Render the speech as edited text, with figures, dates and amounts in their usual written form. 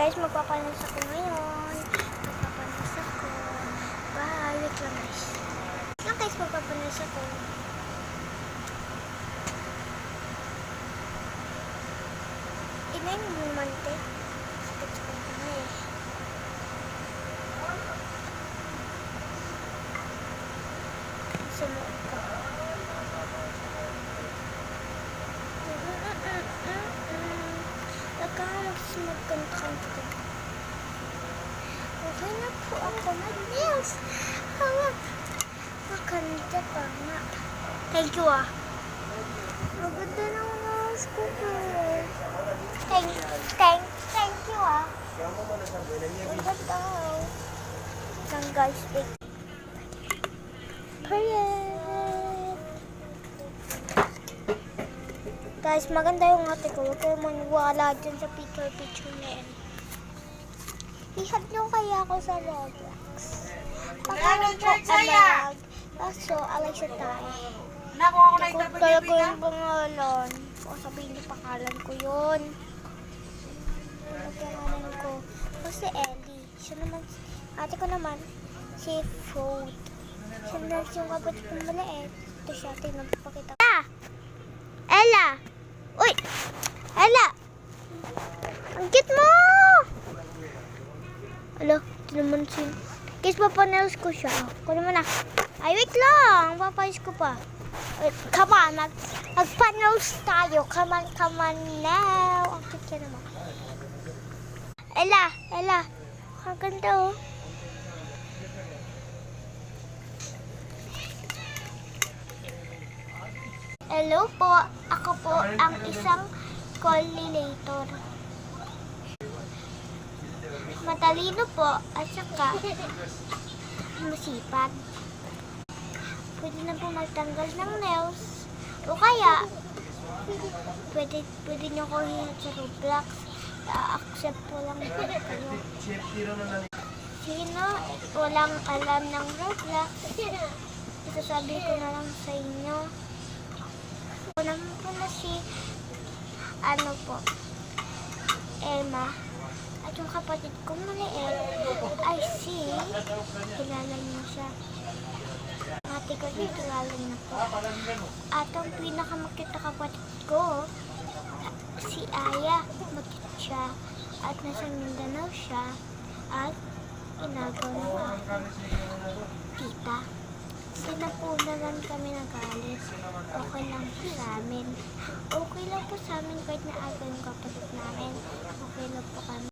Guys, magpapanas ako ngayon. Magpapanas ako. Bye. Wait lang guys. Magpapanas ako. Inayin mo yung mante. Sakit ko na eh. Sumuot ko. Magkanta-kanta. Okay na po ako mag-nails. Hawak. Maganda pa nga. Thank you ah. Maganda ng nails ko po. Thank you ah. Maganda ah. Lang guys. Perfect. Guys, maganda yung ate ko. Huwag kayo maniwala dyan sa picture na yan. Ihag nyo kaya ako sa Roblox. Pagkaroon po alag. Kaso, alay siya tayo. Takot talaga yung pangalan. O sabihin niyo pangalan ko yun. Ano pangalan ko? Kasi Ellie. Siya naman, ate ko naman, si Food. Siya naman yung kapatid kong maliit. Ito siya, tingnan ko pakita. Ella! Uy! Ella! Ang cute mo! Alo, ito naman si... Guys, papanels ko siya. Kunin mo na. Ay, wait lang. Papayos ko pa. Wait, come on. Mag-panels tayo. Come on now. Ang cute siya naman. Ella. Ang ganda oh. Hello po, ako po ang isang coordinator. Matalino po at saka masipag. Pwede na po magtanggal ng nails o kaya pwede nyo ko hinat sa Roblox. Accept po lang po kayo. Sino walang alam ng Roblox, isasabi ko na lang sa inyo. Naman po na si Emma at yung kapatid kong maliit ay si kilala niyo siya. Ate ko din kilala niyo po. At ang pinakamakita kapatid ko si Aya, makit siya at nasa Mindanao siya at inagaw ng aking tita. Sinapunan kami nag-alis. Okay lang po sa amin. Okay lang po sa amin kahit na aga yung kapatid namin. Okay lang po kami.